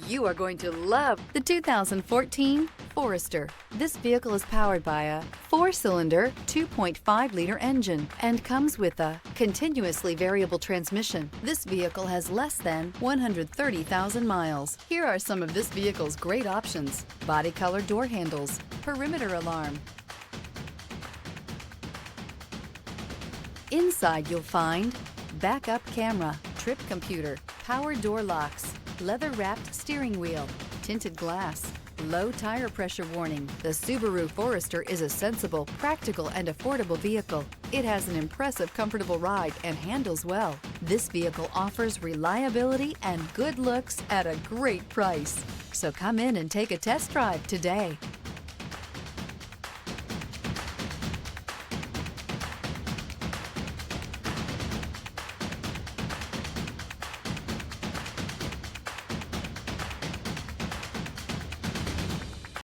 You are going to love the 2014 Forester. This vehicle is powered by a 4-cylinder, 2.5-liter engine and comes with a continuously variable transmission. This vehicle has less than 130,000 miles. Here are some of this vehicle's great options: body color door handles, perimeter alarm. Inside you'll find backup camera, trip computer, power door locks, leather-wrapped steering wheel, tinted glass, low tire pressure warning. The Subaru Forester is a sensible, practical, and affordable vehicle. It has an impressive, comfortable ride and handles well. This vehicle offers reliability and good looks at a great price. So come in and take a test drive today.